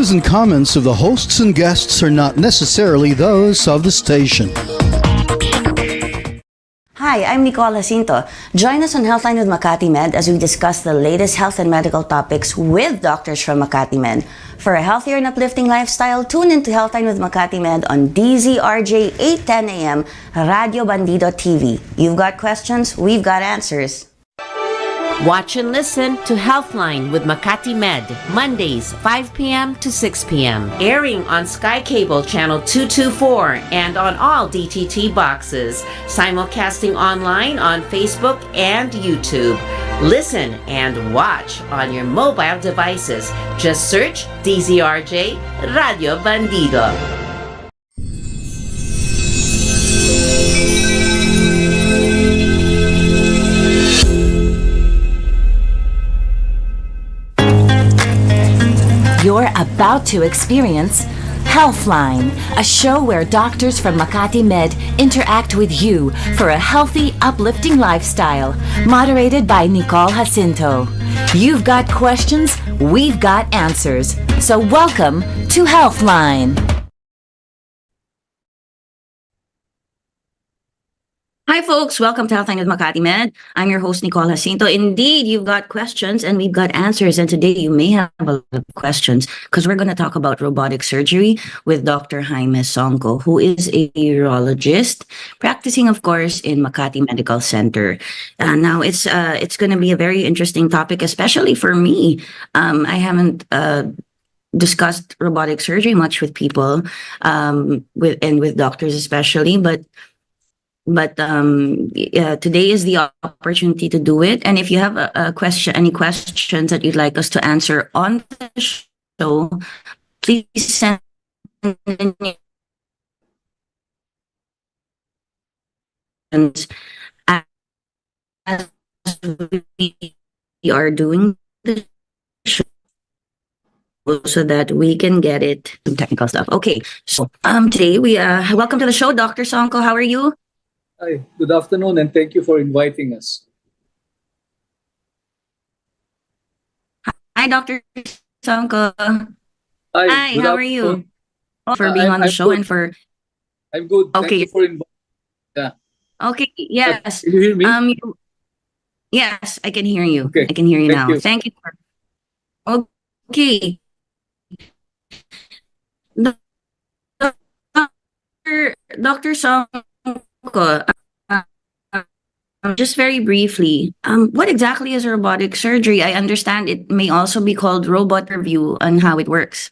views and comments of the hosts and guests are not necessarily those of the station. Hi, I'm Nicole, Jacinto. Join us on Healthline with 𝗏𝗏𝗵𝗏 as we discuss the latest health and medical topics with doctors from 𝗏𝗏𝗵𝗏. For a healthier and uplifting lifestyle, tune into Healthline with 𝗏𝗏𝗵𝗏 on DZRJ 8:10 a.m. Radio Bandido TV. You've got questions, we've got answers. Watch and listen to Healthline with 𝗏𝗏𝗵𝗏, Mondays, 5 p.m. to 6 p.m. Airing on Sky Cable Channel 224 and on all DTT boxes. Simulcasting online on Facebook and YouTube. Listen and watch on your mobile devices. Just search DZRJ Radio Bandido. You're about to experience Healthline, a show where doctors from 𝗏𝗏𝗵𝗏 interact with you for a healthy, uplifting lifestyle. Moderated by Nicole Jacinto. You've got questions, we've got answers. So welcome to Healthline. Hi folks, welcome to Healthline with 𝗏𝗏𝗵𝗏. I'm your host, Nicole Jacinto. Indeed, you've got questions and we've got answers. And today you may have a lot of questions because we're going to talk about robotic surgery with Dr. 𝗂𝗵𝗃, who is a urologist practicing, of course, in Makati Medical Center. Now, it's going to be a very interesting topic, especially for me. I haven't discussed robotic surgery much with people, with doctors especially, but today is the opportunity to do it. And if you have any questions that you'd like us to answer on the show, please send in your questions as we are doing the show so that we can get it, some technical stuff. Okay, so today we welcome to the show, Dr. 𝗂𝗃. How are you? Hi, good afternoon, and thank you for inviting us. Hi, Dr. 𝗂𝗃. Hi, good how are you? afternoon. For being on the show good. and for... I'm good. Thank Okay. you for inviting. Yeah. Okay, yes. Can you hear me? Yes, I can hear you. Okay. I can hear you Thank now. you. Thank you. Okay. Dr. 𝗂𝗃, just very briefly, what exactly is robotic surgery? I understand it may also be called robot review on how it works.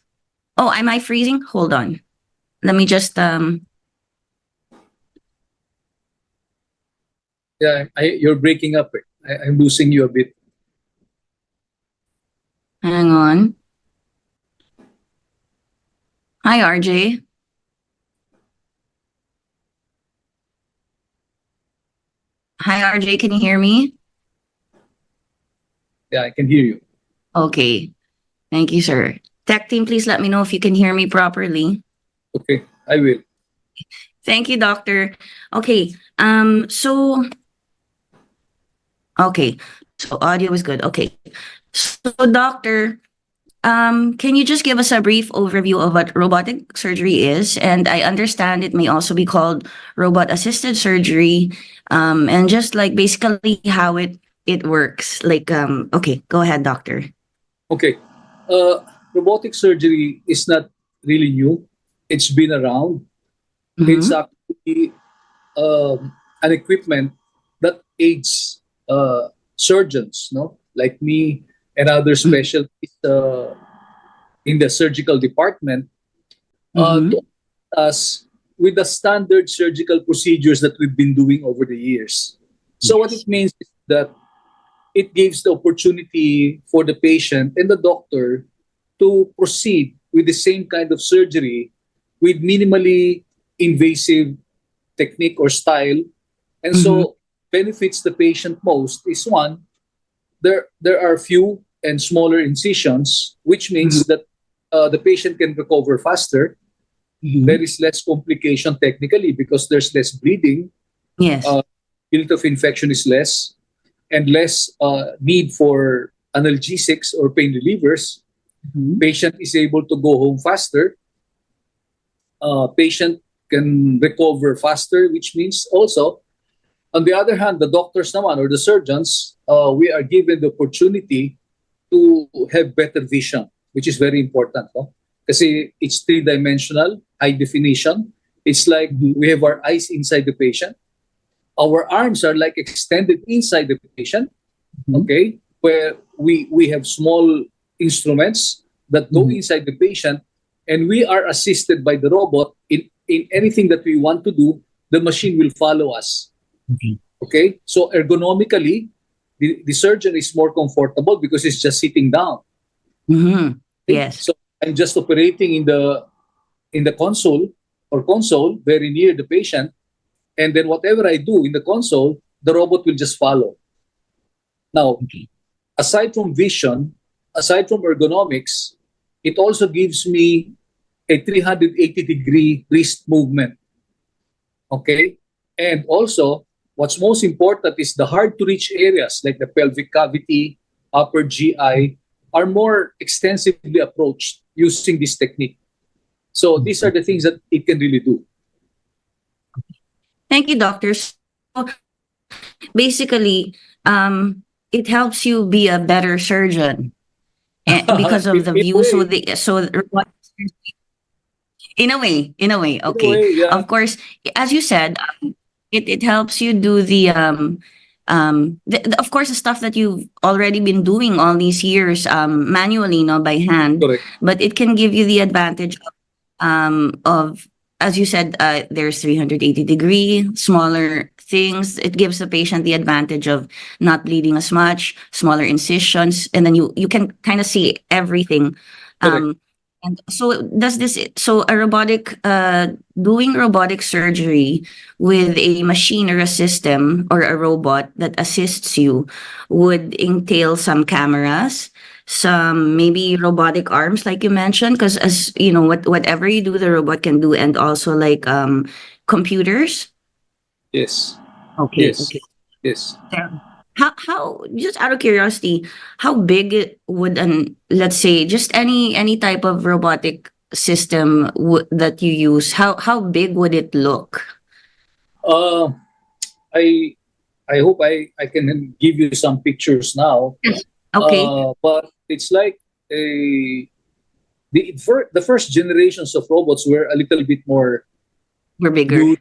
Oh, am I freezing? Hold on. Let me just... Yeah, you're breaking up. I'm losing you a bit. Hang on. Hi, RJ. Hi, RJ. Can you hear me? Yeah, I can hear you. Okay. Thank you, sir. Tech team, please let me know if you can hear me properly. Okay, I will. Thank you, doctor. Okay. So audio is good. Okay. So doctor, can you just give us a brief overview of what robotic surgery is? And I understand it may also be called robot-assisted surgery, and just like basically how it works. Like, okay, go ahead, doctor. Okay. Robotic surgery is not really new. It's been around. It's actually an equipment that aids surgeons, like me and other specialties in the surgical department, to us with the standard surgical procedures that we've been doing over the years. So what it means is that it gives the opportunity for the patient and the doctor to proceed with the same kind of surgery with minimally invasive technique or style. And so benefits the patient most is one, there are few and smaller incisions, which means that the patient can recover faster. There is less complication technically because there's less bleeding. Yes. Field of infection is less, and less need for analgesics or pain relievers. Patient is able to go home faster. Patient can recover faster, which means also, on the other hand, the doctors naman or the surgeons, we are given the opportunity to have better vision, which is very important. No? Kasi it's three-dimensional, high definition. It's like we have our eyes inside the patient. Our arms are like extended inside the patient, okay? Where we have small instruments that go inside the patient, and we are assisted by the robot in anything that we want to do. The machine will follow us. Okay? So ergonomically, the surgeon is more comfortable because he's just sitting down. Yes. So I'm just operating in the console very near the patient, and then whatever I do in the console, the robot will just follow. Now, aside from vision, aside from ergonomics, it also gives me a 380-degree wrist movement. Okay? And also, what's most important is the hard-to-reach areas like the pelvic cavity, upper GI, are more extensively approached using this technique. So these are the things that it can really do. Thank you, doctors. So basically, it helps you be a better surgeon because of the view. In a way, okay. Yeah. Of course, as you said, it helps you do of course, the stuff that you've already been doing all these years manually, by hand. Correct. But it can give you the advantage of, as you said, there's 380-degree, smaller things. It gives the patient the advantage of not bleeding as much, smaller incisions, and then you can kind of see everything. And so doing robotic surgery with a machine or a system or a robot that assists you would entail some cameras, some maybe robotic arms, like you mentioned, because as you know, whatever you do, the robot can do, and also like computers. Yes. Okay. Yes. Okay. Yes. How just out of curiosity, how big would let's say just any type of robotic system that you use, how big would it look? I hope I can give you some pictures now. Okay. But it's like the first generations of robots were a little bit more We're bigger. huge.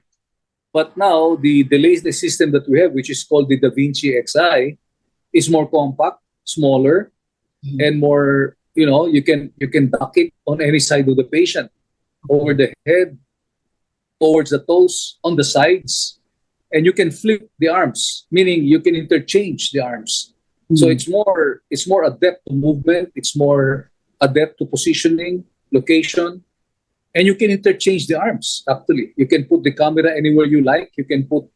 But now the latest system that we have, which is called the 𝗛𝗵𝗁, is more compact, smaller, and more, you can dock it on any side of the patient, over the head, towards the toes, on the sides, and you can flip the arms, meaning you can interchange the arms. So it's more adept to movement, it's more adept to positioning, location. And you can interchange the arms, actually. You can put the camera anywhere you like. You can put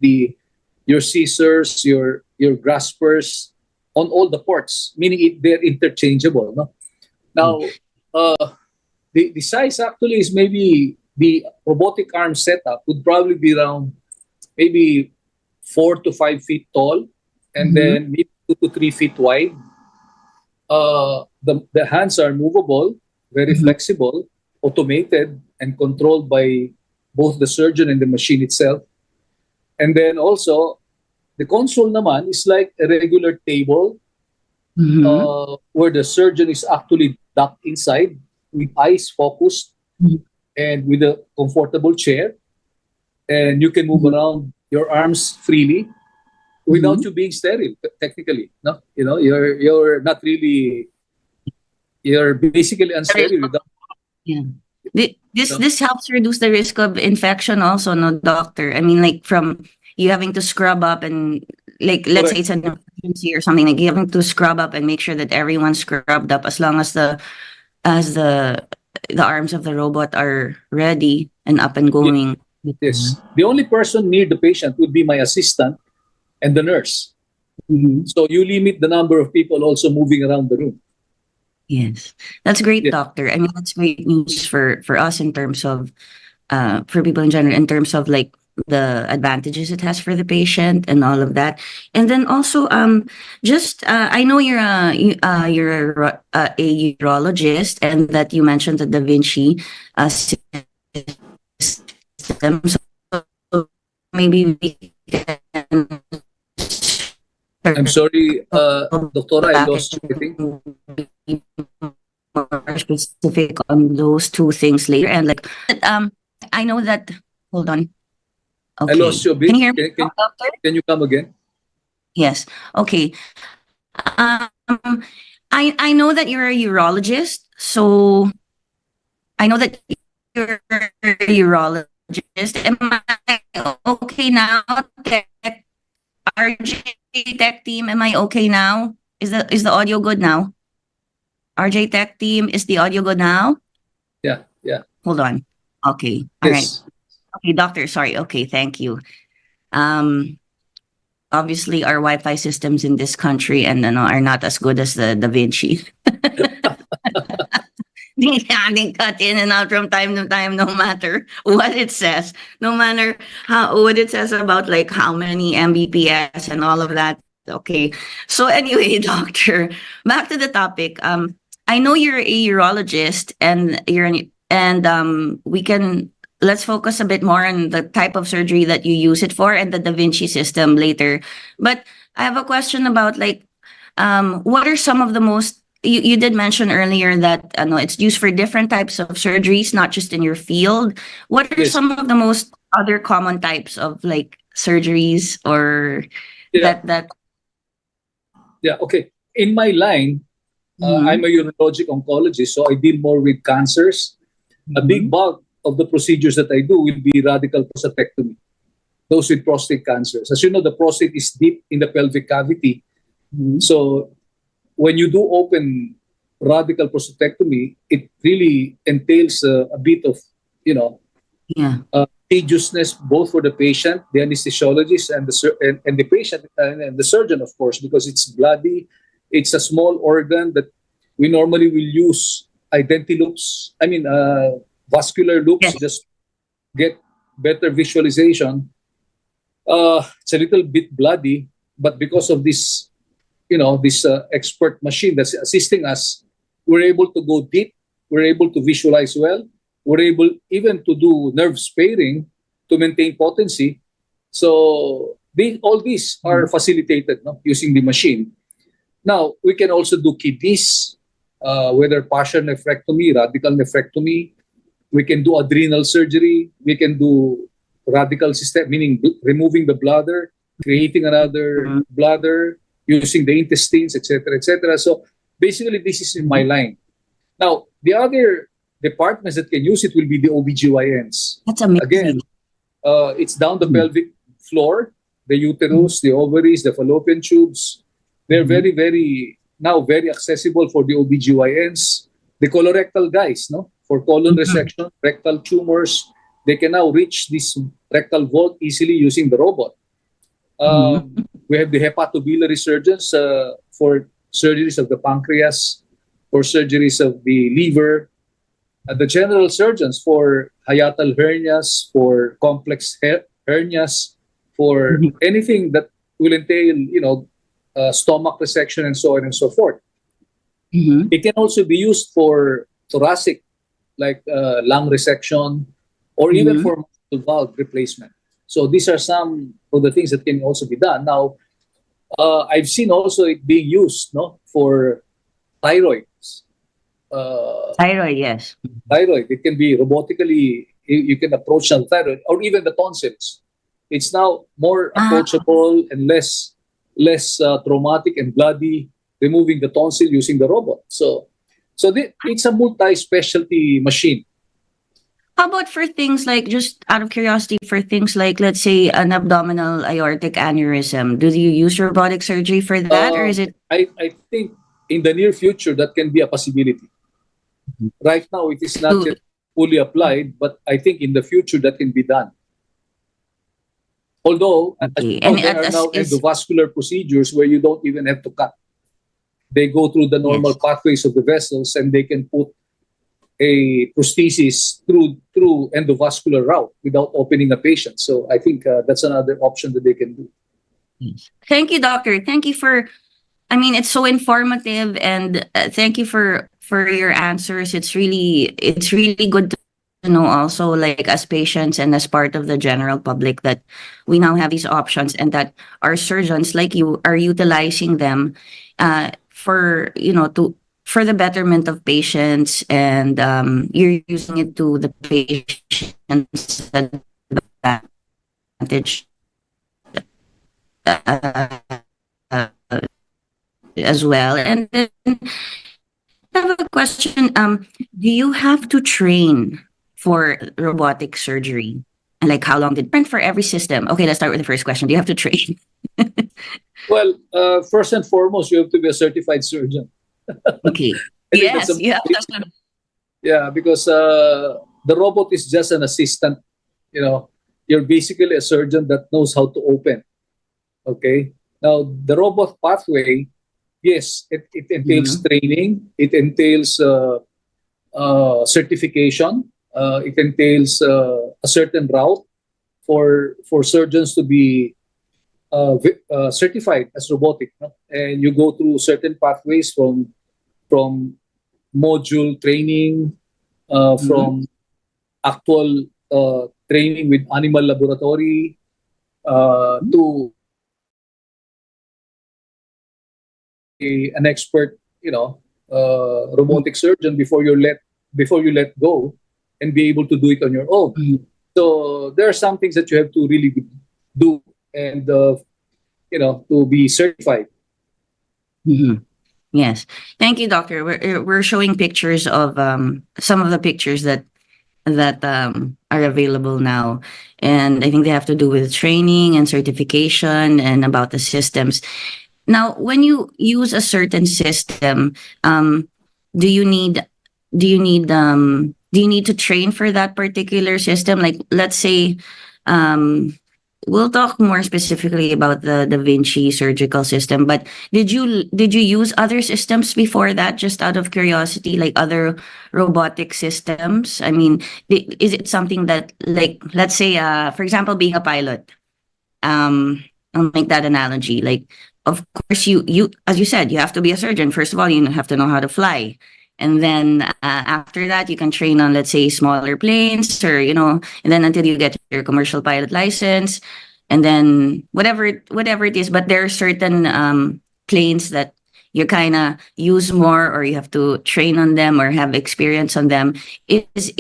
your scissors, your graspers on all the ports, meaning they're interchangeable. No? Now, the size actually is maybe the robotic arm setup would probably be around maybe 4 to 5 feet tall, and then maybe 2 to 3 feet wide. The hands are movable, very flexible, automated, and controlled by both the surgeon and the machine itself. And then also, the console naman is like a regular table where the surgeon is actually docked inside with eyes focused and with a comfortable chair. And you can move around your arms freely without you being sterile, technically. No, you're not really, you're basically unsterile without. Yeah. This helps reduce the risk of infection also, no, doctor? I mean, like from you having to scrub up and like, let's say it's an emergency or something, like you having to scrub up and make sure that everyone's scrubbed up as long as the arms of the robot are ready and up and going. Yes. The only person near the patient would be my assistant and the nurse. So you limit the number of people also moving around the room. Yes, that's great, doctor. I mean, that's great news for us in terms of, for people in general, in terms of like the advantages it has for the patient and all of that. And then also, just I know you're a urologist, and that you mentioned the 𝗛𝗏𝗁 system. So maybe we can. I'm sorry, Doctora, I lost you, I think. More specific on those two things later. And like, I know that. Hold on. Okay. I lost you a bit. Can you hear me, Can doctor? can you come again? Yes. Okay. I know that you're a urologist, so I know that you're a urologist. Am I okay now? RJ Tech Team, am I okay now? Is the audio good now? RJ Tech Team, is the audio good now? Yeah, yeah. Hold on. Okay. All right. Yes. Okay, doctor. Sorry. Okay, thank you. Obviously, our Wi-Fi systems in this country and are not as good as the 𝗛𝗏𝗁. They cut in and out from time to time, no matter what it says, no matter what it says about like how many Mbps and all of that. Okay. So anyway, doctor, back to the topic. I know you're a urologist, and let's focus a bit more on the type of surgery that you use it for and the 𝗛𝗏𝗁 system later. But I have a question about like, what are some of the most, you did mention earlier that it's used for different types of surgeries, not just in your field. What are Yes. some of the most other common types of like surgeries or Yeah. that Yeah, okay. In my line, Mhm. I'm a urologic oncologist, so I deal more with cancers. A big bulk of the procedures that I do will be radical prostatectomy, those with prostate cancers. As you know, the prostate is deep in the pelvic cavity. So when you do open radical prostatectomy, it really entails a bit of, yeah. tediousness both for the patient, the anesthesiologist, and the patient and the surgeon, of course, because it's bloody. It's a small organ that we normally will use identiloops. Vascular loops, Yes. just get better visualization. It's a little bit bloody, but because of this, this expert machine that's assisting us, we're able to go deep. We're able to visualize well. We're able even to do nerve sparing to maintain potency. So all these are facilitated using the machine. Now, we can also do kidneys, whether partial nephrectomy, radical nephrectomy. We can do adrenal surgery. We can do radical system, meaning removing the bladder, creating another bladder, using the intestines, etc., etc. So basically, this is in my line. Now, the other departments that can use it will be the OBGYNs. That's amazing. Again, it's down the pelvic floor, the uterus, the ovaries, the fallopian tubes. They're very, very accessible for the OBGYNs. The colorectal guys, for colon resection, rectal tumors, they can now reach this rectal vault easily using the robot. We have the hepatobiliary surgeons for surgeries of the pancreas, for surgeries of the liver, the general surgeons for hiatal hernias, for complex hernias, for anything that will entail, stomach resection and so on and so forth. It can also be used for thoracic, like lung resection, or even for mitral valve replacement. So these are some of the things that can also be done. Now, I've seen also it being used, for thyroid. Thyroid, yes. Thyroid, it can be robotically, you can approach the thyroid, or even the tonsils. It's now more approachable and less traumatic and bloody, removing the tonsil using the robot. So it's a multi-specialty machine. How about for things like, just out of curiosity, for things like, let's say, an abdominal aortic aneurysm, do you use robotic surgery for that, or is it? I think in the near future that can be a possibility. Right now, it is not yet fully applied, but I think in the future that can be done. Although, Okay. there are now endovascular procedures where you don't even have to cut. They go through the normal pathways of the vessels, and they can put a prosthesis through endovascular route without opening a patient. So I think that's another option that they can do. Thank you, doctor. Thank you for, I mean, it's so informative, and thank you for your answers. It's really good to know also, like, as patients and as part of the general public, that we now have these options, and that our surgeons like you are utilizing them for, for the betterment of patients, and you're using it to the patient's advantage uh, uh, as well. And then I have a question. Do you have to train for robotic surgery? And like, how long did for every system? Okay, let's start with the first question. Do you have to train? Well, first and foremost, you have to be a certified surgeon. Okay. I think Yes, that's a- you have to. Yeah, because the robot is just an assistant. You're basically a surgeon that knows how to open. Okay. Now, the robot pathway, yes, it entails training. It entails certification. It entails a certain route for surgeons to be certified as robotic. No? And you go through certain pathways from module training, from actual training with animal laboratory, to an expert, robotic surgeon before you let go and be able to do it on your own. So there are some things that you have to really do, and to be certified. Yes. Thank you, doctor. We're showing pictures of some of the pictures that are available now, and I think they have to do with training and certification and about the systems. Now, when you use a certain system, do you need to train for that particular system? Like, let's say, we'll talk more specifically about the @𝗛𝗶𝗁𝗍 surgical system, but did you use other systems before that, just out of curiosity, like other robotic systems? I mean, is it something that, like, let's say, for example, being a pilot, I'll make that analogy. Like, of course, you as you said, you have to be a surgeon. First of all, you have to know how to fly. And then after that, you can train on, let's say, smaller planes, or, and then until you get your commercial pilot license, and then whatever it is. But there are certain planes that you kind of use more, or you have to train on them or have experience on them. Is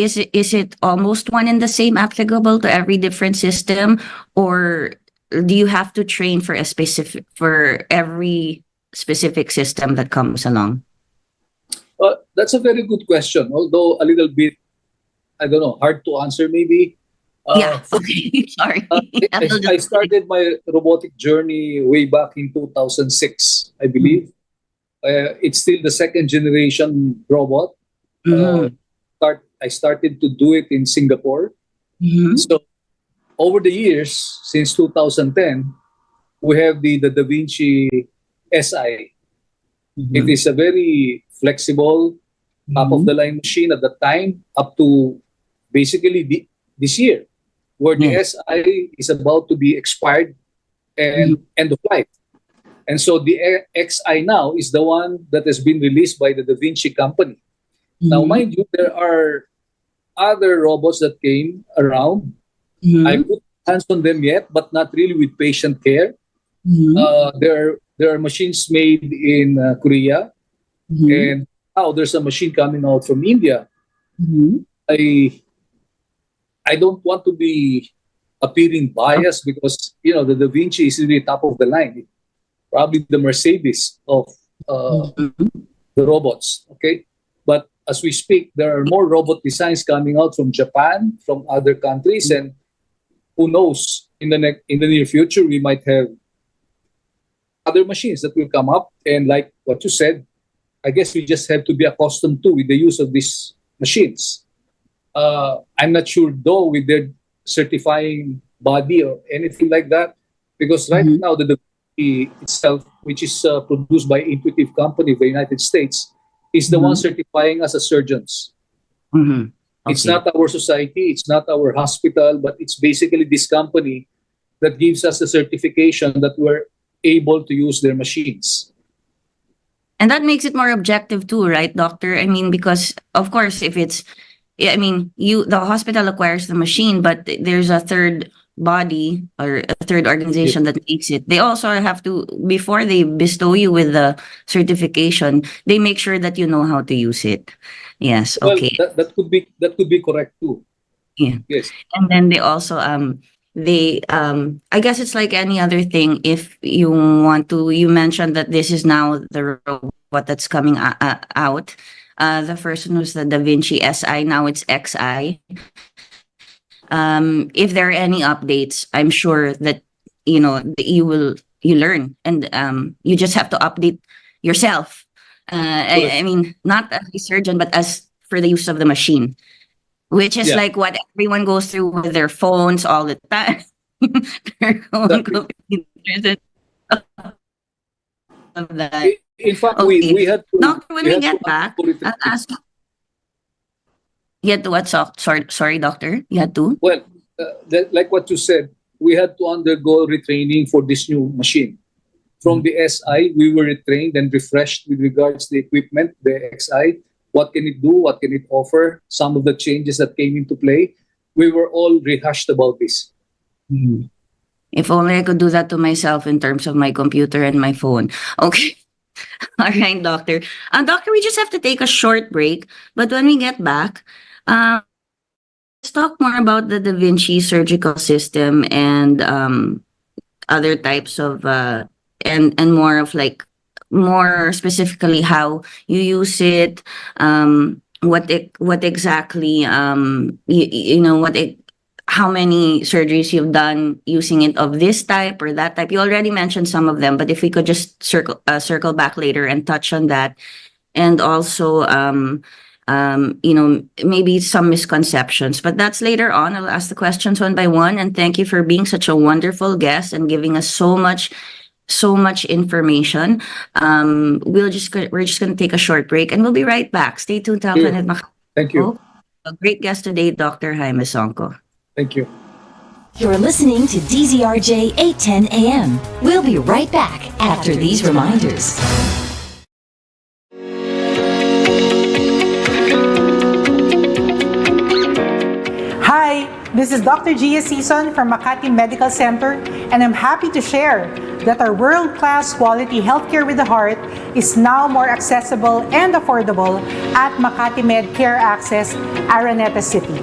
it almost one and the same, applicable to every different system, or do you have to train for every specific system that comes along? That's a very good question, although a little bit, I don't know, hard to answer maybe. Yeah, okay, sorry. I started my robotic journey way back in 2006, I believe. It's still the second generation robot. I started to do it in Singapore. So over the years, since 2010, we have the 𝗛𝗵𝗁𝗍 SI. It is a very flexible, top-of-the-line machine at the time, up to basically this year, where the SI is about to be expired and end of life. And so the XI now is the one that has been released by the 𝗛𝗵𝗁 company. Now, mind you, there are other robots that came around. I put hands on them yet, but not really with patient care. There are machines made in Korea, and now there's a machine coming out from India. I don't want to be appearing biased, because the 𝗛𝗵𝗁𝗍 is really top of the line, probably the Mercedes of the robots. Okay, but as we speak, there are more robot designs coming out from Japan, from other countries, and who knows, in the near future, we might have other machines that will come up. And like what you said, I guess we just have to be accustomed with the use of these machines. I'm not sure, though, with their certifying body or anything like that, because right now the 𝗛𝗵𝗁𝗍 itself, which is produced by Intuitive Company of the United States, is the one certifying us as surgeons. Mhm. It's Okay. not our society, it's not our hospital, but it's basically this company that gives us the certification that we're able to use their machines. And that makes it more objective too, right, doctor? I mean, because of course, if it's, yeah, I mean, the hospital acquires the machine, but there's a third body or a third organization that makes it. They also have to, before they bestow you with the certification, they make sure that you know how to use it. Yes. Well, Okay. that could be correct too. Yeah. Yes. And then they also I guess it's like any other thing. If you want to, you mentioned that this is now the robot that's coming out. The first one was the 𝗛𝗵𝗁𝗍 SI, now it's XI. If there are any updates, I'm sure that you learn, and you just have to update yourself. I mean, not as a surgeon, but as for the use of the machine, which is Yeah. like what everyone goes through with their phones all the time. Their own Exactly. computers and of that. In fact, Okay. we had to, Doctor, when we had to get back, undergo I'll ask you. You had to what? Sorry, doctor. You had to? well, like what you said, we had to undergo retraining for this new machine. From the SI, we were retrained and refreshed with regards to the equipment, the XI. What can it do? What can it offer? Some of the changes that came into play. We were all rehashed about this. If only I could do that to myself in terms of my computer and my phone. Okay. All right, doctor. Doctor, we just have to take a short break. But when we get back, let's talk more about the 𝗛𝗵𝗁𝗍 surgical system and other types of and more of like more specifically how you use it, what exactly how many surgeries you've done using it of this type or that type. You already mentioned some of them, but if we could just circle back later and touch on that, and also maybe some misconceptions, but that's later on. I'll ask the questions one by one, and thank you for being such a wonderful guest and giving us so much information. We're just gonna take a short break, and we'll be right back. Stay tuned to Sure. Thank you. a great guest today, Dr. 𝗪𝗓𝗁. Thank you. You're listening to DZRJ 810 AM. We'll be right back after these reminders. Hi, this is Dr. Jacinto from Makati Medical Center, and I'm happy to share that our world-class quality healthcare with the heart is now more accessible and affordable at Makati Med Care Access, Araneta City.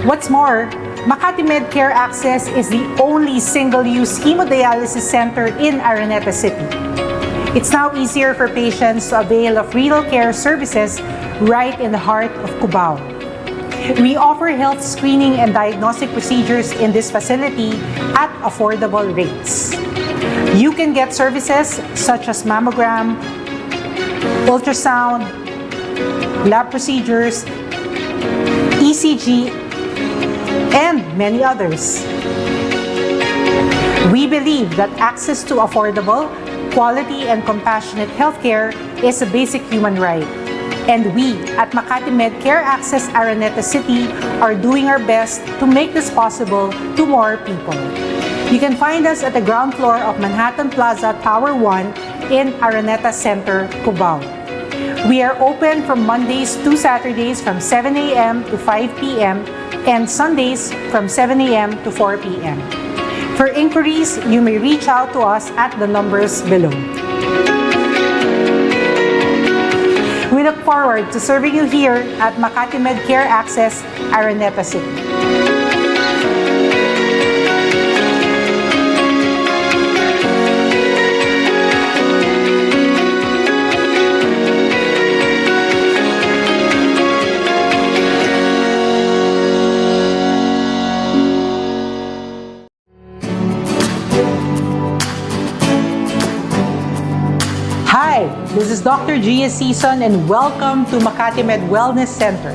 What's more, Makati Med Care Access is the only single-use hemodialysis center in Araneta City. It's now easier for patients to avail of renal care services right in the heart of 𝗂𝗏𝗏. We offer health screening and diagnostic procedures in this facility at affordable rates. You can get services such as mammogram, ultrasound, lab procedures, ECG, and many others. We believe that access to affordable, quality, and compassionate healthcare is a basic human right. And we at Makati Med Care Access Araneta City are doing our best to make this possible to more people. You can find us at the ground floor of Manhattan Plaza Tower 1 in Araneta Center, 𝗂𝗏𝗏. We are open from Mondays to Saturdays from 7 a.m. to 5 p.m. and Sundays from 7 a.m. to 4 p.m. For inquiries, you may reach out to us at the numbers below. We look forward to serving you here at Makati Med Care Access, Araneta City. Hi, this is Dr. Jacinto and welcome to Makati Med Wellness Center.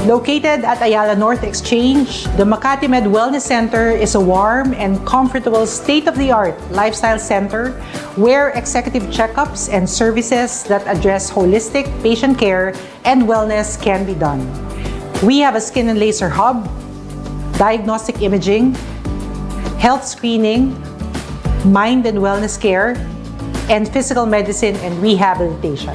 Located at Ayala North Exchange, the Makati Med Wellness Center is a warm and comfortable state-of-the-art lifestyle center where executive checkups and services that address holistic patient care and wellness can be done. We have a skin and laser hub, diagnostic imaging, health screening, mind and wellness care, and physical medicine and rehabilitation.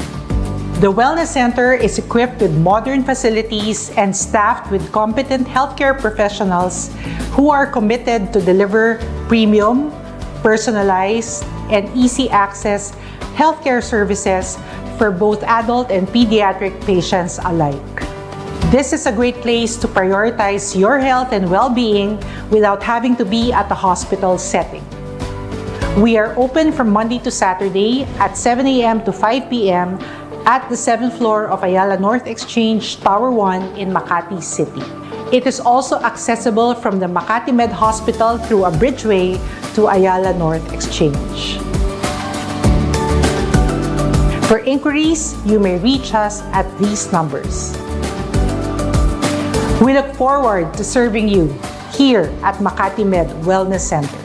The Wellness Center is equipped with modern facilities and staffed with competent healthcare professionals who are committed to deliver premium, personalized, and easy access healthcare services for both adult and pediatric patients alike. This is a great place to prioritize your health and well-being without having to be at the hospital setting. We are open from Monday to Saturday at 7 a.m. to 5 p.m. at the 7th floor of Ayala North Exchange, Tower 1 in Makati City. It is also accessible from the Makati Med Hospital through a bridgeway to Ayala North Exchange. For inquiries, you may reach us at these numbers. We look forward to serving you here at Makati Med Wellness Center.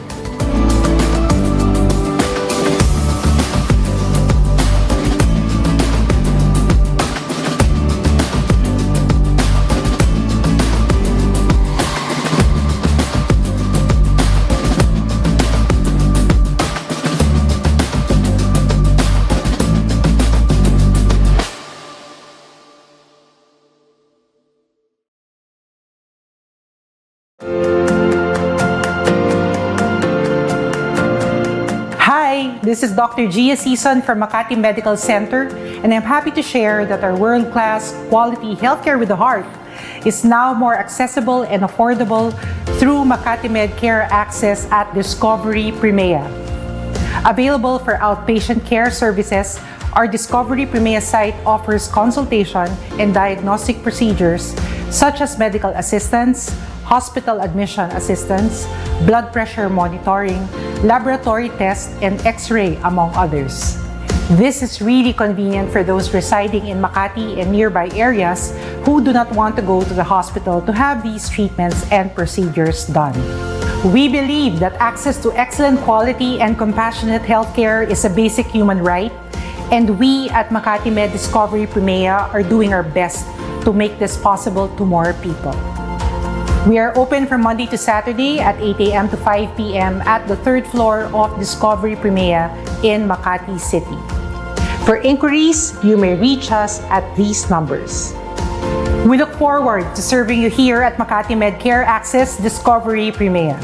Hi, this is Dr. 𝗛𝗶𝘁𝗵 from Makati Medical Center, and I'm happy to share that our world-class quality healthcare with the heart is now more accessible and affordable through Makati Med Care Access at 𝗛𝗶𝘁𝗵. Available for outpatient care services, our 𝗛𝗶𝘁𝗵 site offers consultation and diagnostic procedures such as medical assistance, hospital admission assistance, blood pressure monitoring, laboratory tests, and X-ray, among others. This is really convenient for those residing in Makati and nearby areas who do not want to go to the hospital to have these treatments and procedures done. We believe that access to excellent quality and compassionate healthcare is a basic human right, and we at Makati Med 𝗛𝗶𝘁𝗵 are doing our best to make this possible to more people. We are open from Monday to Saturday at 8 a.m. to 5 p.m. at the 3rd floor of 𝗛𝗶𝘁𝗵 in Makati City. For inquiries, you may reach us at these numbers. We look forward to serving you here at Makati Med Care Access 𝗛𝗶𝘁𝗵.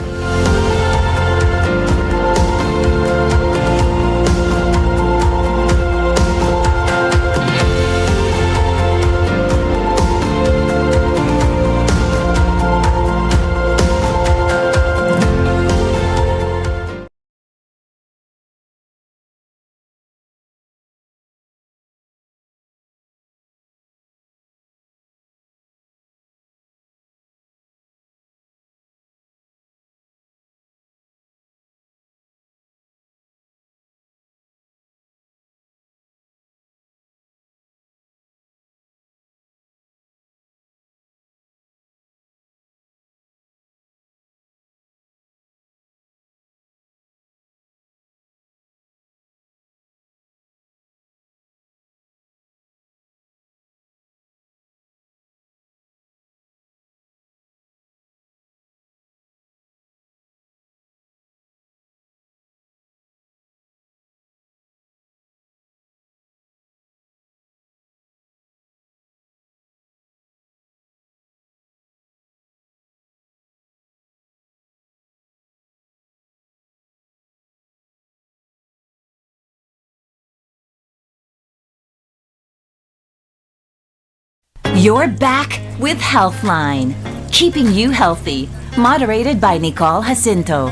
You're back with Healthline, keeping you healthy. Moderated by Nicole Jacinto.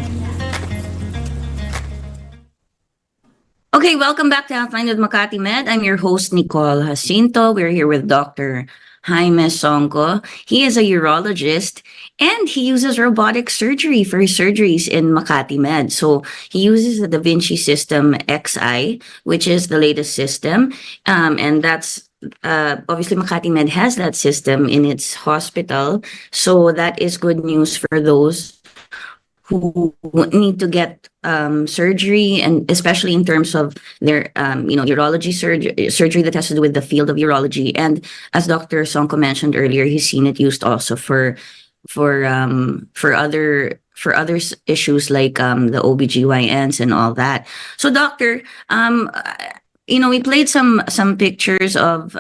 Okay, welcome back to Healthline with Makati Med. I'm your host, Nicole Jacinto. We're here with Dr. 𝗂𝗓𝗄𝗏. He is a urologist and he uses robotic surgery for his surgeries in Makati Med. So he uses the Da Vinci System XI, which is the latest system. And that's obviously Makati Med has that system in its hospital, so that is good news for those who need to get surgery, and especially in terms of their urology surgery that has to do with the field of urology. And as Dr. Sonko mentioned earlier, he's seen it used also for other issues like the OBGYNs and all that. So doctor, we played some pictures of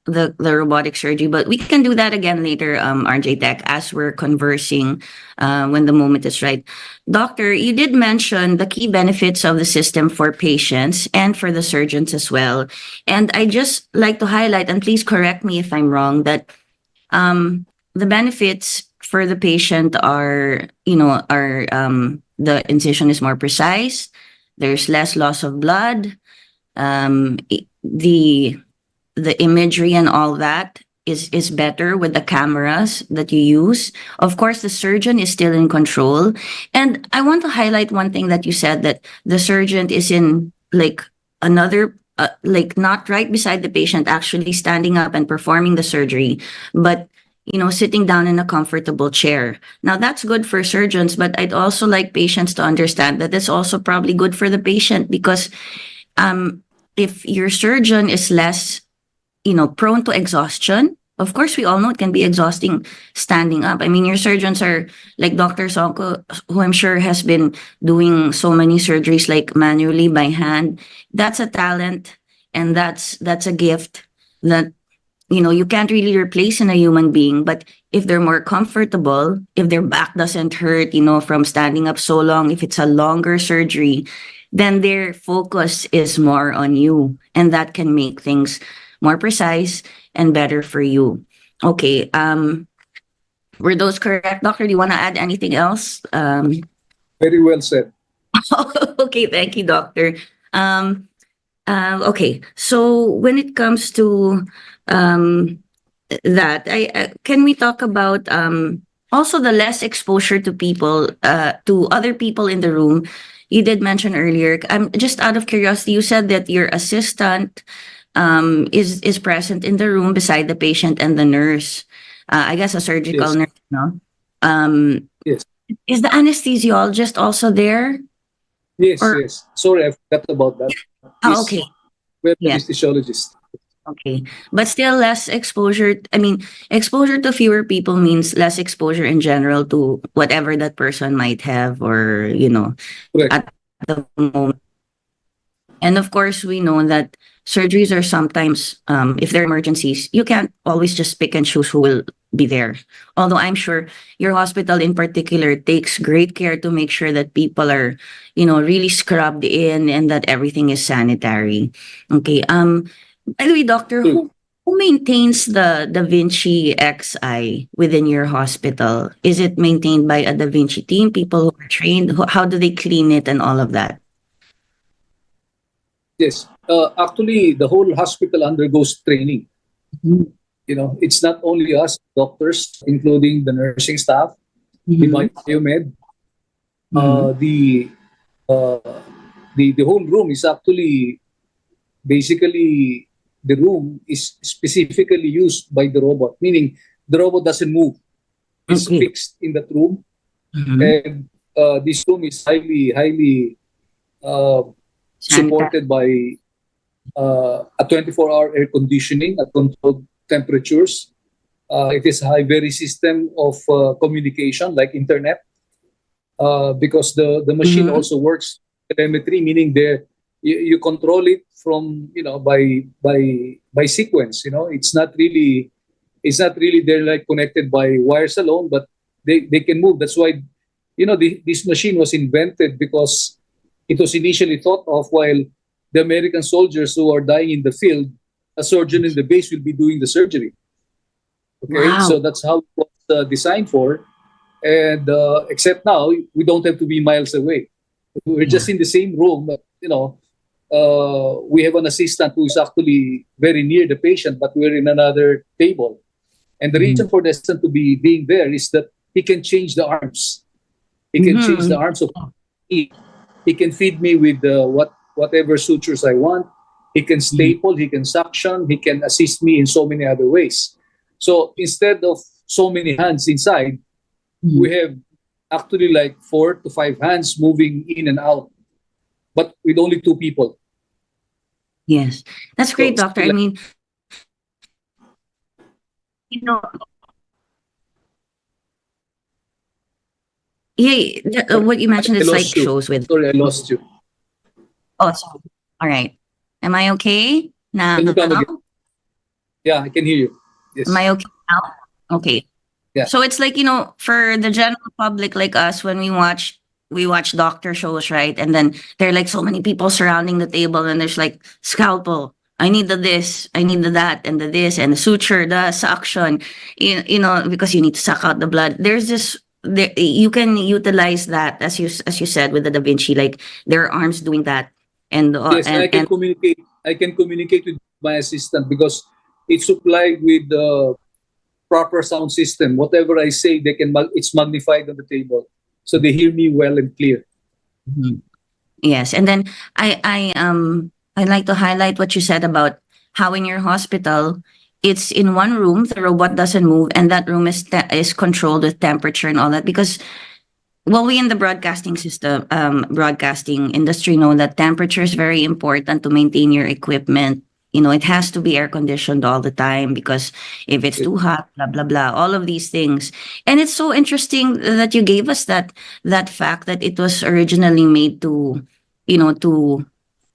the robotic surgery, but we can do that again later, RJ Tech, as we're conversing when the moment is right. Doctor, you did mention the key benefits of the system for patients and for the surgeons as well. And I just like to highlight, and please correct me if I'm wrong, that the benefits for the patient are the incision is more precise, there's less loss of blood, the imagery and all that is better with the cameras that you use. Of course, the surgeon is still in control. And I want to highlight one thing that you said, that the surgeon is in like another, not right beside the patient, actually standing up and performing the surgery, but sitting down in a comfortable chair. Now that's good for surgeons, but I'd also like patients to understand that it's also probably good for the patient, because if your surgeon is less prone to exhaustion. Of course, we all know it can be exhausting standing up. I mean, your surgeons are like Dr. Sonko, who I'm sure has been doing so many surgeries like manually by hand. That's a talent, and that's a gift that you can't really replace in a human being. But if they're more comfortable, if their back doesn't hurt, from standing up so long, if it's a longer surgery, then their focus is more on you, and that can make things more precise and better for you. Okay. Were those correct, Doctor? Do you want to add anything else? Very well said. Okay. Thank you, Doctor. Okay. So when it comes to that, can we talk about also the less exposure to people, to other people in the room? You did mention earlier, just out of curiosity, you said that your assistant is present in the room beside the patient and the nurse. I guess a surgical Yes. nurse, no? Yes. Is the anesthesiologist also there? Yes, Or- yes. Sorry, I forgot about that. Oh, okay. We're Yeah. anesthesiologist. Okay. But still less exposure. I mean, exposure to fewer people means less exposure in general to whatever that person might have, or, Correct. at the moment. And of course, we know that surgeries are sometimes, if they're emergencies, you can't always just pick and choose who will be there. Although I'm sure your hospital in particular takes great care to make sure that people are, really scrubbed in and that everything is sanitary. Okay. By the way, Doctor, who maintains the 𝗛𝗵𝗁 Xi within your hospital? Is it maintained by a 𝗛𝗵𝗁 team, people who are trained? How do they clean it and all of that? Yes. Actually, the whole hospital undergoes training. Mhm. It's not only us doctors, including the nursing staff, the biomed. The whole room is actually basically, the room is specifically used by the robot, meaning the robot doesn't move. It's Okay. fixed in that room, Mhm. and this room is highly supported by a 24-hour air conditioning at controlled temperatures. It is a high-very system of communication, like internet, because the machine Mhm. also works telemetry, meaning you control it from by sequence. It's not really they're like connected by wires alone, but they can move. That's why this machine was invented, because it was initially thought of while the American soldiers who are dying in the field, a surgeon in the base will be doing the surgery. Okay, Wow. so that's how it was designed for. And except now, we don't have to be miles away. We're just in the same room, but we have an assistant who is actually very near the patient, but we're in another table. And the reason for the assistant to be being there is that he can change the arms. He can change the arms of me. He can feed me with whatever sutures I want. He can staple, he can suction, he can assist me in so many other ways. So instead of so many hands inside, we have actually like 4 to 5 hands moving in and out, but with only 2 people. Yes, that's great, So, doctor. I mean, you know, yeah, what you mentioned I is like lost you. shows with. Sorry, I lost you. Oh, sorry. All right. Am I okay now? Can you come again? Yeah, I can hear you. Yes. Am I okay now? Okay. Yeah. So it's like, for the general public like us, when we watch doctor shows, right? And then there are like so many people surrounding the table, and there's like scalpel. I need the this, I need the that, and the this, and the suture, the suction, because you need to suck out the blood. You can utilize that, as you said, with the Da Vinci, like there are arms doing that. And Yes, and I can communicate. I can communicate with my assistant because it's supplied with the proper sound system. Whatever I say, it's magnified on the table, so they hear me well and clear. Yes, and then I'd like to highlight what you said about how in your hospital it's in one room, the robot doesn't move, and that room is controlled with temperature and all that, because we in the broadcasting system, broadcasting industry know that temperature is very important to maintain your equipment. It has to be air conditioned all the time, because if it's too hot, blah, blah, blah, all of these things. And it's so interesting that you gave us that fact that it was originally made to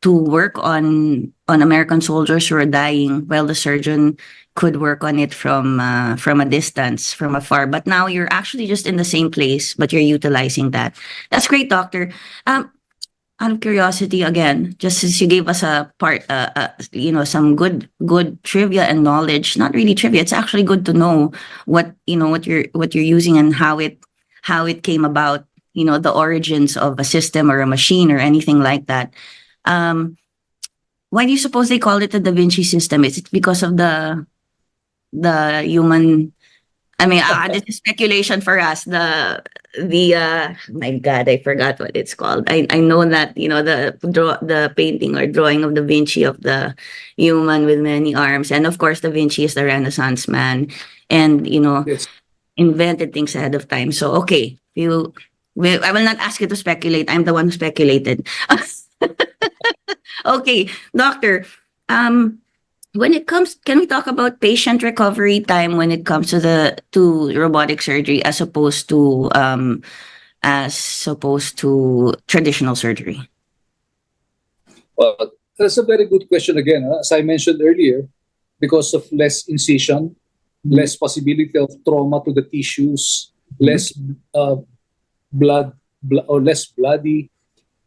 work on American soldiers who are dying, while the surgeon could work on it from a distance, from afar. But now you're actually just in the same place, but you're utilizing that. That's great, doctor. Out of curiosity, again, just since you gave us some good trivia and knowledge, not really trivia, it's actually good to know what you're using and how it came about, the origins of a system or a machine or anything like that. Why do you suppose they call it the Da Vinci system? Is it because of the human? I mean, this is speculation for us. My God, I forgot what it's called. I know that the painting or drawing of Da Vinci of the human with many arms, and of course Da Vinci is the Renaissance man, and Yes. invented things ahead of time. So okay, I will not ask you to speculate. I'm the one who speculated. Okay, doctor. When it comes, can we talk about patient recovery time when it comes to robotic surgery as opposed to traditional surgery? Well, that's a very good question again. As I mentioned earlier, because of less incision, less possibility of trauma to the tissues, less blood or less bloody,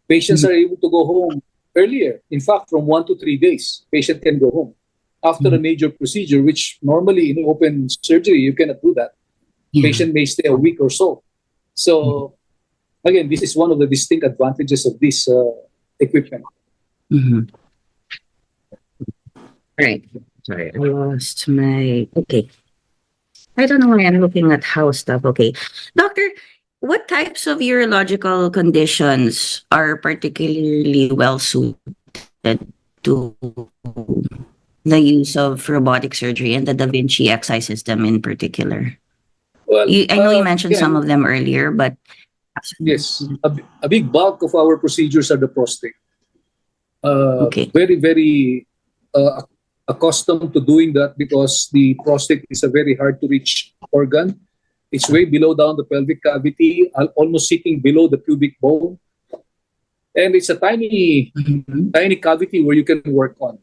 patients are able to go home earlier. In fact, from 1 to 3 days, patient can go home after a major procedure, which normally in open surgery, you cannot do that. Patient may stay a week or so. So again, this is one of the distinct advantages of this equipment. Right. Sorry, I lost my... Okay. I don't know why I'm looking at house stuff. Okay. Doctor, what types of urological conditions are particularly well suited to the use of robotic surgery and the Da Vinci Xi system in particular? Well, I know you mentioned again, some of them earlier, but... Yes, a big bulk of our procedures are the prostate. Okay. Very, very accustomed to doing that because the prostate is a very hard to reach organ. It's way below down the pelvic cavity, almost sitting below the pubic bone. And it's a tiny cavity where you can work on.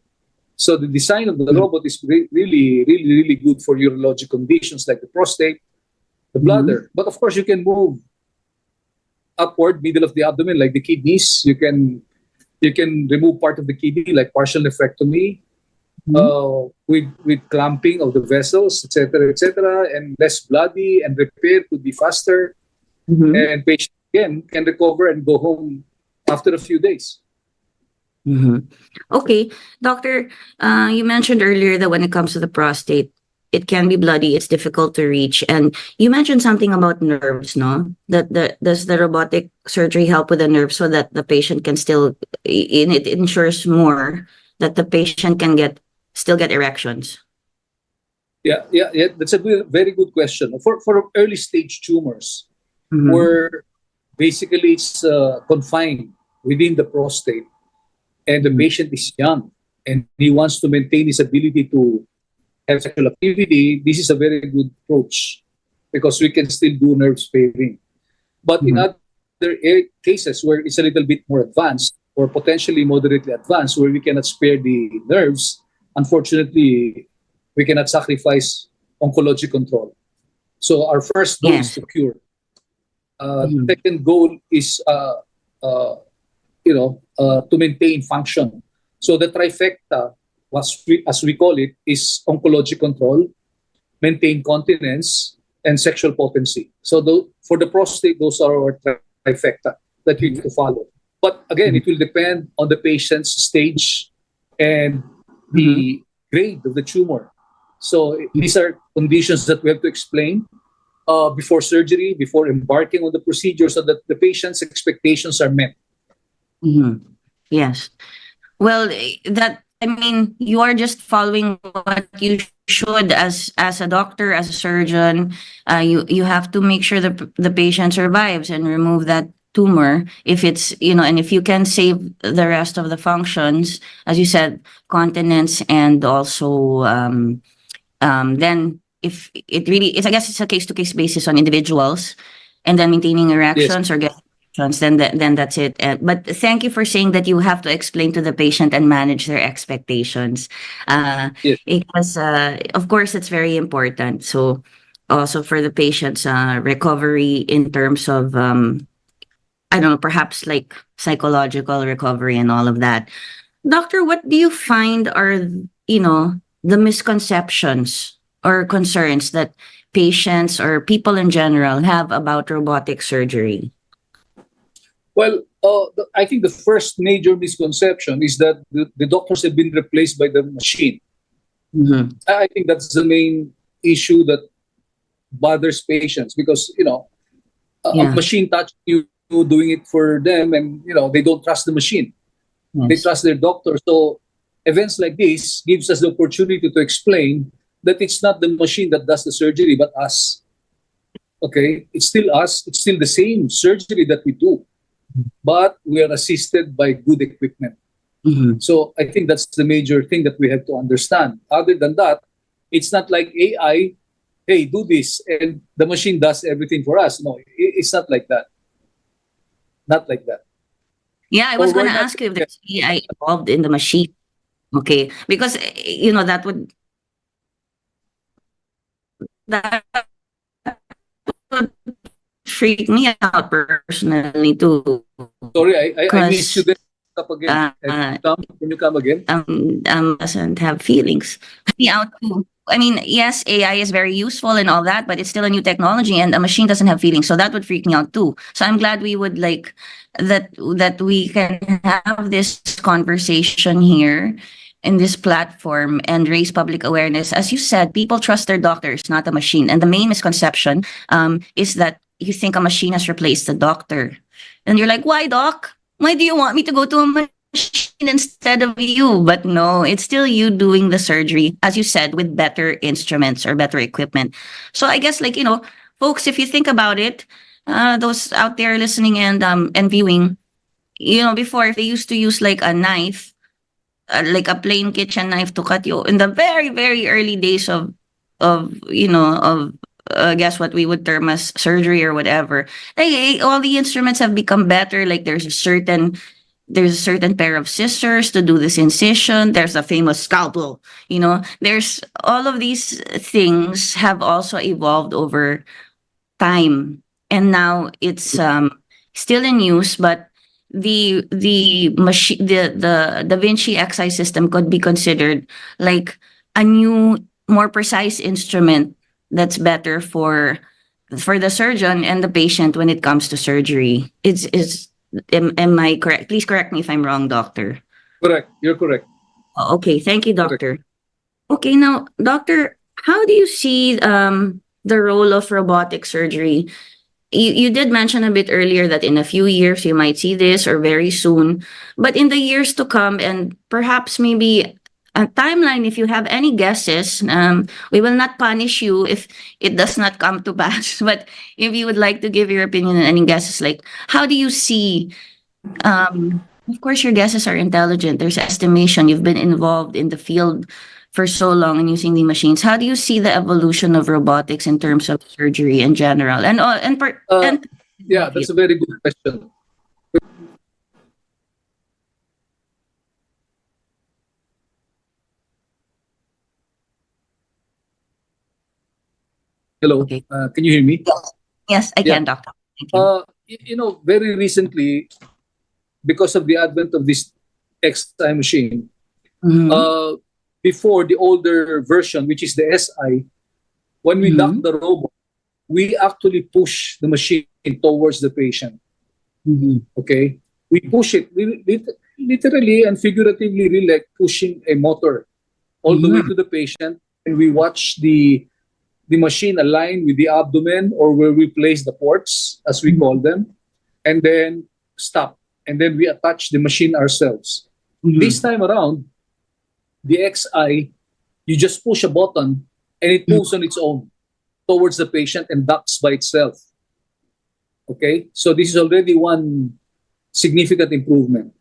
So the design of the robot is really good for urologic conditions like the prostate, the bladder. But of course, you can move upward, middle of the abdomen, like the kidneys. You can remove part of the kidney, like partial nephrectomy, with clamping of the vessels, etc., and less bloody, and repair could be faster. And patient again can recover and go home after a few days. Okay, doctor, you mentioned earlier that when it comes to the prostate, it can be bloody, it's difficult to reach. And you mentioned something about nerves, no? Does the robotic surgery help with the nerves so that the patient can still, it ensures more that the patient can still get erections? Yeah. That's a very good question. For early stage tumors, where basically it's confined within the prostate, and the patient is young and he wants to maintain his ability to have sexual activity, this is a very good approach because we can still do nerve sparing. But in other cases where it's a little bit more advanced or potentially moderately advanced, where we cannot spare the nerves, unfortunately, we cannot sacrifice oncologic control. So our first goal is to cure. Second goal is to maintain function. So the trifecta, as we call it, is oncologic control, maintain continence, and sexual potency. So for the prostate, those are our trifecta that we need to follow. But again, it will depend on the patient's stage and the grade of the tumor. So these are conditions that we have to explain before surgery, before embarking on the procedure, so that the patient's expectations are met. Yes. Well, you are just following what you should as a doctor, as a surgeon. You have to make sure the patient survives and remove that tumor if it's, and if you can save the rest of the functions, as you said, continence, and also then if it really is, I guess it's a case-to-case basis on individuals, and then maintaining erections or getting erections, then that's it. But thank you for saying that you have to explain to the patient and manage their expectations, because of course it's very important. So also for the patient's recovery in terms of I don't know, perhaps like psychological recovery and all of that. Doctor, what do you find are the misconceptions or concerns that patients or people in general have about robotic surgery? Well, I think the first major misconception is that the doctors have been replaced by the machine. I think that's the main issue that bothers patients because, a machine touching you, doing it for them, and, they don't trust the machine. They trust their doctor. So events like this gives us the opportunity to explain that it's not the machine that does the surgery, but us. Okay? It's still us. It's still the same surgery that we do, but we are assisted by good equipment. So I think that's the major thing that we have to understand. Other than that, it's not like AI, hey, do this, and the machine does everything for us. No, it's not like that. Not like that. Yeah, I was going to ask you if there's AI involved in the machine. Okay, because that would freak me out personally too. Sorry, I missed you there. Up again. Can you come again? Doesn't have feelings. Me out too. I mean, yes, AI is very useful and all that, but it's still a new technology, and a machine doesn't have feelings, so that would freak me out too. So I'm glad we would that we can have this conversation here in this platform and raise public awareness. As you said, people trust their doctors, not a machine. And the main misconception is that you think a machine has replaced the doctor. And you're like, why, doc? Why do you want me to go to a machine instead of you? But no, it's still you doing the surgery, as you said, with better instruments or better equipment. So I guess, folks, if you think about it, those out there listening and viewing, before, if they used to use like a knife, like a plain kitchen knife to cut you in the very, very early days of I guess what we would term as surgery or whatever. All the instruments have become better. Like there's a certain pair of scissors to do this incision. There's a famous scalpel. There's all of these things have also evolved over time, and now it's still in use, but the machine, the Da Vinci Xi system could be considered like a new, more precise instrument that's better for the surgeon and the patient when it comes to surgery. Am I correct? Please correct me if I'm wrong, doctor. Correct. You're correct. Okay, thank you, doctor. Okay, now, doctor, how do you see the role of robotic surgery you did mention a bit earlier that in a few years you might see this or very soon, but in the years to come and perhaps maybe a timeline, if you have any guesses, we will not punish you if it does not come to pass. But if you would like to give your opinion and any guesses, like how do you see, of course your guesses are intelligent, there's estimation, you've been involved in the field for so long and using the machines. How do you see the evolution of robotics in terms of surgery in general? Yeah, that's a very good question. Hello, Okay. can you hear me? Yes, I Yeah. can, doctor. Thank you. Very recently, because of the advent of this XI machine, Mhm. before the older version, which is the SI, when we dock the robot, we actually push the machine towards the patient. Okay, we push it literally and figuratively, really like pushing a motor all the way to the patient, and we watch the machine align with the abdomen or where we place the ports, as we call them, and then stop, and then we attach the machine ourselves. This time around, the XI, you just push a button and it moves on its own towards the patient and docks by itself. Okay, so this is already one significant improvement.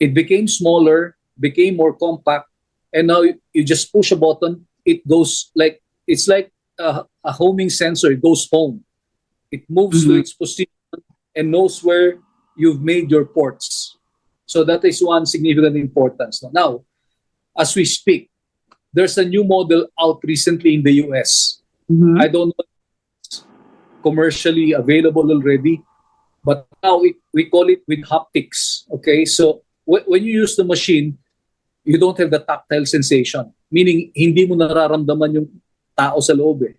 It became smaller, became more compact, and now you just push a button, it goes like, it's like a homing sensor, it goes home. It moves to its position and knows where you've made your ports. So that is one significant importance. Now, as we speak, there's a new model out recently in the US. I don't know if it's commercially available already, but now we call it with haptics. Okay, so when you use the machine, you don't have the tactile sensation, meaning hindi mo nararamdaman yung tao sa loob eh.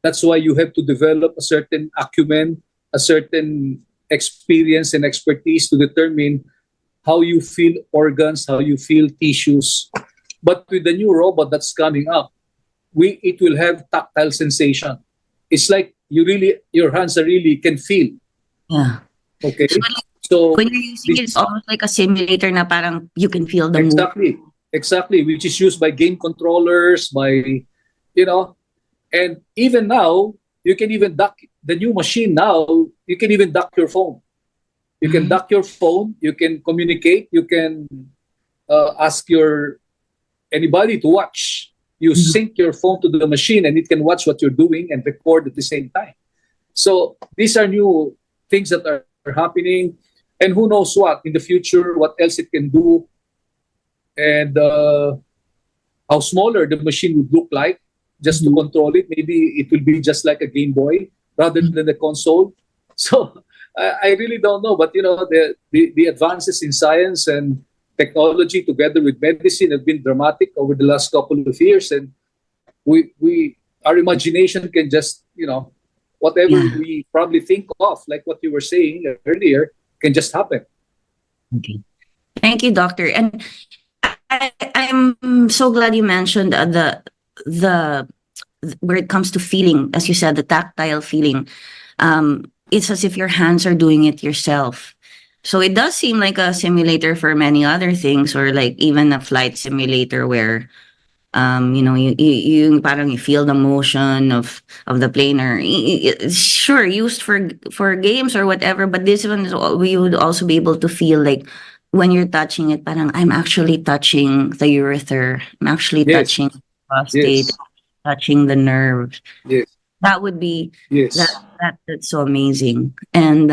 That's why you have to develop a certain acumen, a certain experience and expertise to determine how you feel organs, how you feel tissues. But with the new robot that's coming up, it will have tactile sensation. It's like your hands are really can feel. Yeah. Okay. So When you're using it, it's almost like a simulator na parang you can feel the movement. exactly, which is used by game controllers, by and even now you can even dock the new machine. Now you can even dock your phone. You can dock your phone. You can communicate. You can ask anybody to watch. You sync your phone to the machine, and it can watch what you're doing and record at the same time. So these are new things that are happening, and who knows what in the future, what else it can do, and how smaller the machine would look like just to control it. Maybe it will be just like a Game Boy rather than a console. So I really don't know, but the advances in science and technology together with medicine have been dramatic over the last couple of years, and our imagination can just whatever we probably think of, like what you were saying earlier, can just happen. Okay. Thank you, doctor. And I'm so glad you mentioned the where it comes to feeling, as you said, the tactile feeling. It's as if your hands are doing it yourself. So it does seem like a simulator for many other things, or like even a flight simulator where you parang you feel the motion of the plane, or sure, used for games or whatever, but this one is we would also be able to feel like when you're touching it, parang I'm actually touching the urethra, I'm actually touching the prostate, touching the nerves. Yes. That would be Yes. that's so amazing. And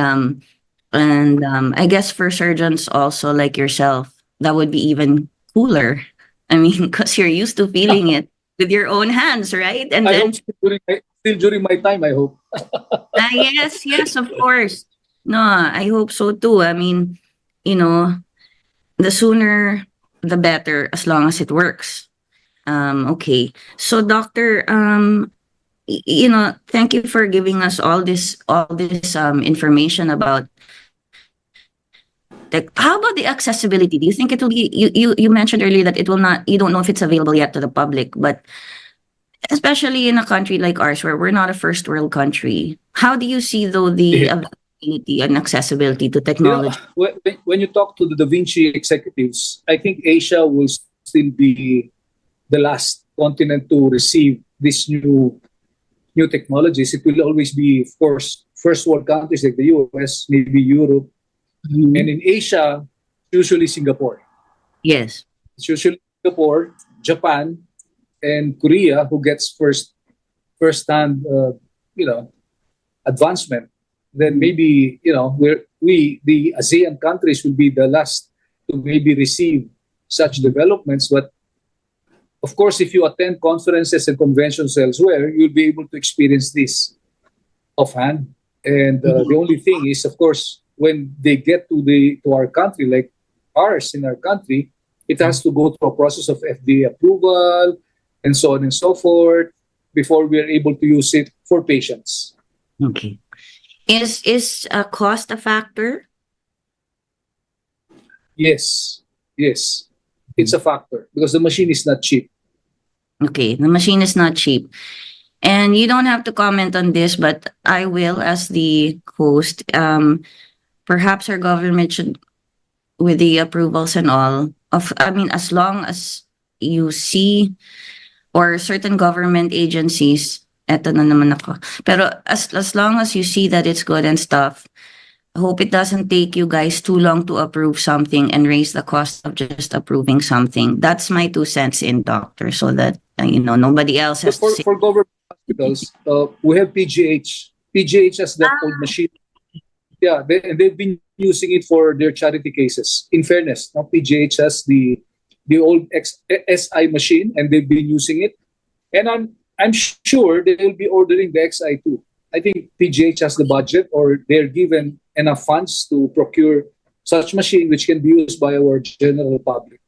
I guess for surgeons also like yourself, that would be even cooler. I mean, because you're used to feeling it with your own hands, right? And I then hope still during my time, I hope. yes, of course. No, I hope so too. I mean, the sooner the better, as long as it works. Okay. So doctor, thank you for giving us all this information about how about the accessibility? Do you think it will be, you mentioned earlier that it will not, you don't know if it's available yet to the public, but especially in a country like ours where we're not a first world country. How do you see though the Yeah. availability and accessibility to You know, technology? when you talk to the Da Vinci executives, I think Asia will still be the last continent to receive this new technologies. It will always be, of course, first world countries like the US, maybe Europe, Mhm. and in Asia, usually Singapore. Yes. It's usually Singapore, Japan, and Korea who gets first-hand, advancement. Then maybe the ASEAN countries will be the last to maybe receive such developments. But of course, if you attend conferences and conventions elsewhere, you'll be able to experience this offhand. And the only thing is, of course, when they get to our country, like ours in our country, it has to go through a process of FDA approval and so on and so forth before we are able to use it for patients. Okay. Is cost a factor? Yes, yes, it's a factor because the machine is not cheap. Okay, the machine is not cheap. And you don't have to comment on this, but I will as the host. Perhaps our government should, with the approvals and all, as long as you see, or certain government agencies, eto na naman ako. Pero as long as you see that it's good and stuff, I hope it doesn't take you guys too long to approve something and raise the cost of just approving something. That's my 2 cents in, doctor, so that nobody else But has to say. for government hospitals, we have PGH. PGH has that old machine. Yeah, they've been using it for their charity cases. In fairness, now PGH has the old SI machine, and they've been using it. And I'm sure they will be ordering the XI too. I think PGH has the budget, or they're given enough funds to procure such machine which can be used by our general public.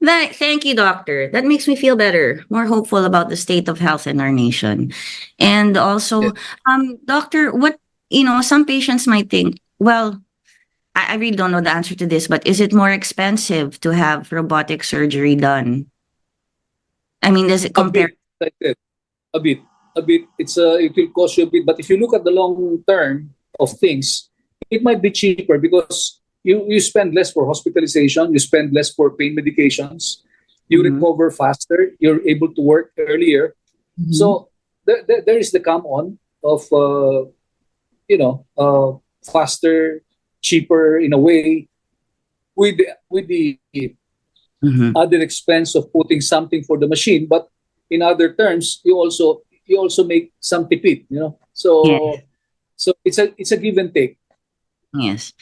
Thank you, doctor. That makes me feel better, more hopeful about the state of health in our nation. And also, doctor, some patients might think, well, I really don't know the answer to this, but is it more expensive to have robotic surgery done? I mean, does it compare? Like that. A bit. It will cost you a bit, but if you look at the long term of things, it might be cheaper because you spend less for hospitalization, you spend less for pain medications, you recover faster, you're able to work earlier. So there is the come on of faster, cheaper in a way, with the other expense of putting something for the machine, but in other terms, you also make some tipid, So Yeah. so it's a give and take. Yes.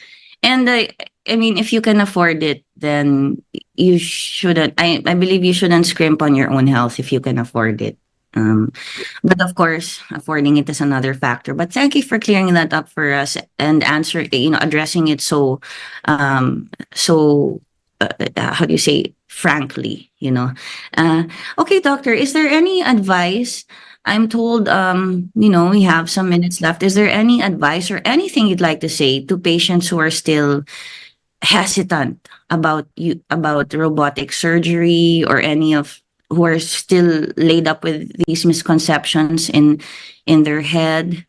And I mean, if you can afford it, then you shouldn't, I believe you shouldn't scrimp on your own health if you can afford it. But of course, affording it is another factor. But thank you for clearing that up for us and addressing it so, how do you say, frankly, Okay, doctor, is there any advice? I'm told, we have some minutes left. Is there any advice or anything you'd like to say to patients who are still hesitant about robotic surgery, or any of who are still laid up with these misconceptions in their head?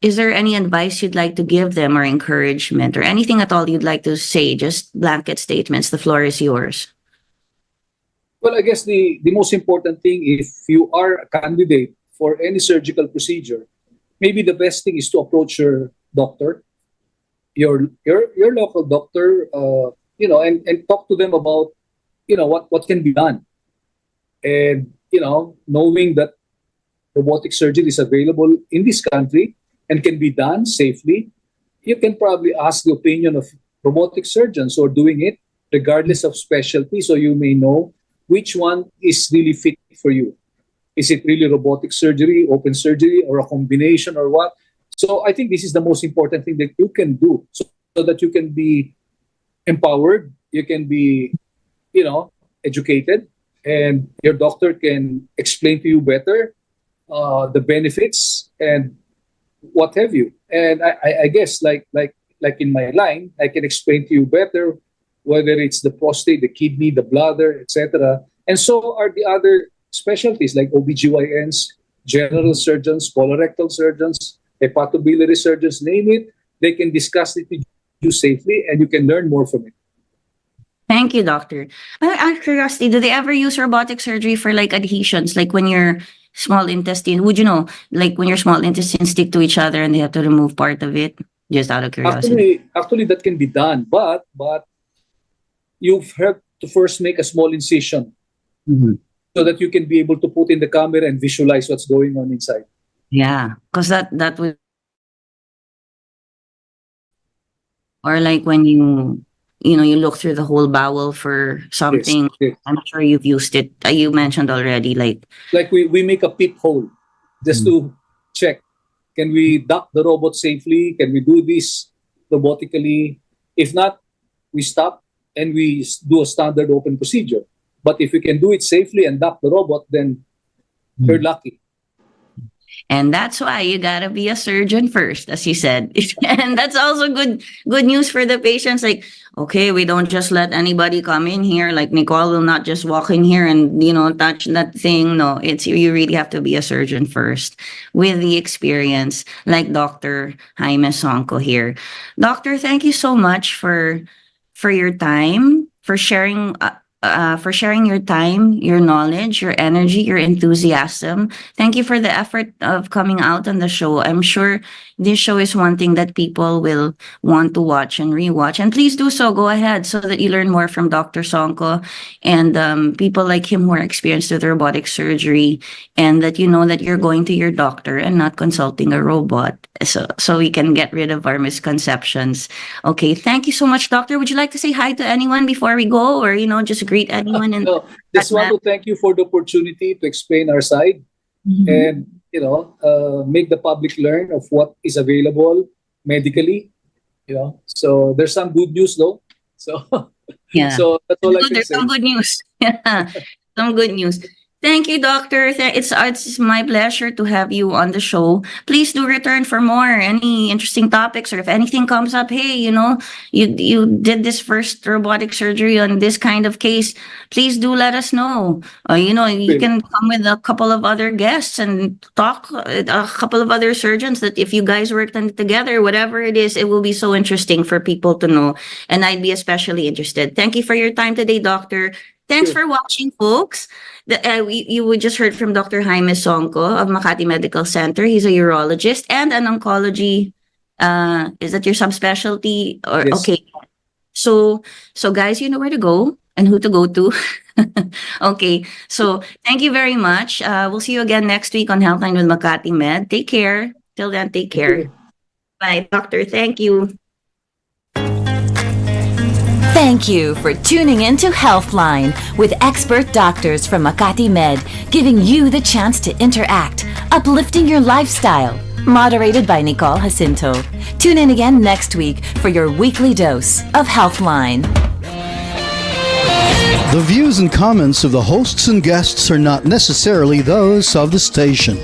Is there any advice you'd like to give them, or encouragement, or anything at all you'd like to say? Just blanket statements. The floor is yours. Well, I guess the most important thing, if you are a candidate for any surgical procedure, maybe the best thing is to approach your doctor, your local doctor, and talk to them about, what can be done. And, knowing that robotic surgery is available in this country and can be done safely, you can probably ask the opinion of robotic surgeons who are doing it, regardless of specialty, so you may know which one is really fit for you. Is it really robotic surgery, open surgery, or a combination, or what? So I think this is the most important thing that you can do, so that you can be empowered, you can be, educated, and your doctor can explain to you better the benefits and what have you. And I guess like in my line, I can explain to you better whether it's the prostate, the kidney, the bladder, etc. And so are the other specialties like OBGYNs, general surgeons, colorectal surgeons, hepatobiliary surgeons, name it. They can discuss it with you safely, and you can learn more from it. Thank you, doctor. Out of curiosity, do they ever use robotic surgery for like adhesions? Like when your small intestine, would you know, like when your small intestines stick to each other and they have to remove part of it? Just out of curiosity. Actually, that can be done, but you've had to first make a small incision so that you can be able to put in the camera and visualize what's going on inside. Yeah, because that would, or like when you look through the whole bowel for something. Yes. I'm sure you've used it. You mentioned already, like we make a pit hole just to check. Can we dock the robot safely? Can we do this robotically? If not, we stop and we do a standard open procedure. But if we can do it safely and dock the robot, then you're lucky. and that's why you gotta be a surgeon first, as you said. And that's also good news for the patients. Like, okay, we don't just let anybody come in here. Like Nicole will not just walk in here and touch that thing. No, it's you really have to be a surgeon first with the experience, like Dr. 𝗂𝗵𝗶𝗁𝗍 here. Doctor, thank you so much for your time, for sharing your time, your knowledge, your energy, your enthusiasm. Thank you for the effort of coming out on the show. I'm sure this show is one thing that people will want to watch and rewatch. And please do so. Go ahead so that you learn more from Dr. 𝗠𝗸 and people like him who are experienced with robotic surgery, and that you know that you're going to your doctor and not consulting a robot. So we can get rid of our misconceptions. Okay, thank you so much, doctor. Would you like to say hi to anyone before we go, or just greet anyone? And No, just want to thank you for the opportunity to explain our side and make the public learn of what is available medically. So there's some good news though. So yeah, so that's all I can there's say. some good news. Some good news. Thank you, doctor. It's my pleasure to have you on the show. Please do return for more, any interesting topics, or if anything comes up. Hey, you did this first robotic surgery on this kind of case. Please do let us know. You can come with a couple of other guests and talk a couple of other surgeons that if you guys worked on it together, whatever it is, it will be so interesting for people to know. And I'd be especially interested. Thank you for your time today, doctor. Thanks for watching, folks. You just heard from Dr. 𝗂𝗵𝗶𝗁𝗍 of Makati Medical Center. He's a urologist and an oncology. Is that your subspecialty? Or Yes. Okay. So guys, you know where to go and who to go to. Okay. So thank you very much. We'll see you again next week on Healthline with Makati Med. Take care. Till then, take care. Bye, doctor. Thank you. Thank you for tuning in to Healthline with expert doctors from Makati Med, giving you the chance to interact, uplifting your lifestyle. Moderated by Nicole Jacinto. Tune in again next week for your weekly dose of Healthline. The views and comments of the hosts and guests are not necessarily those of the station.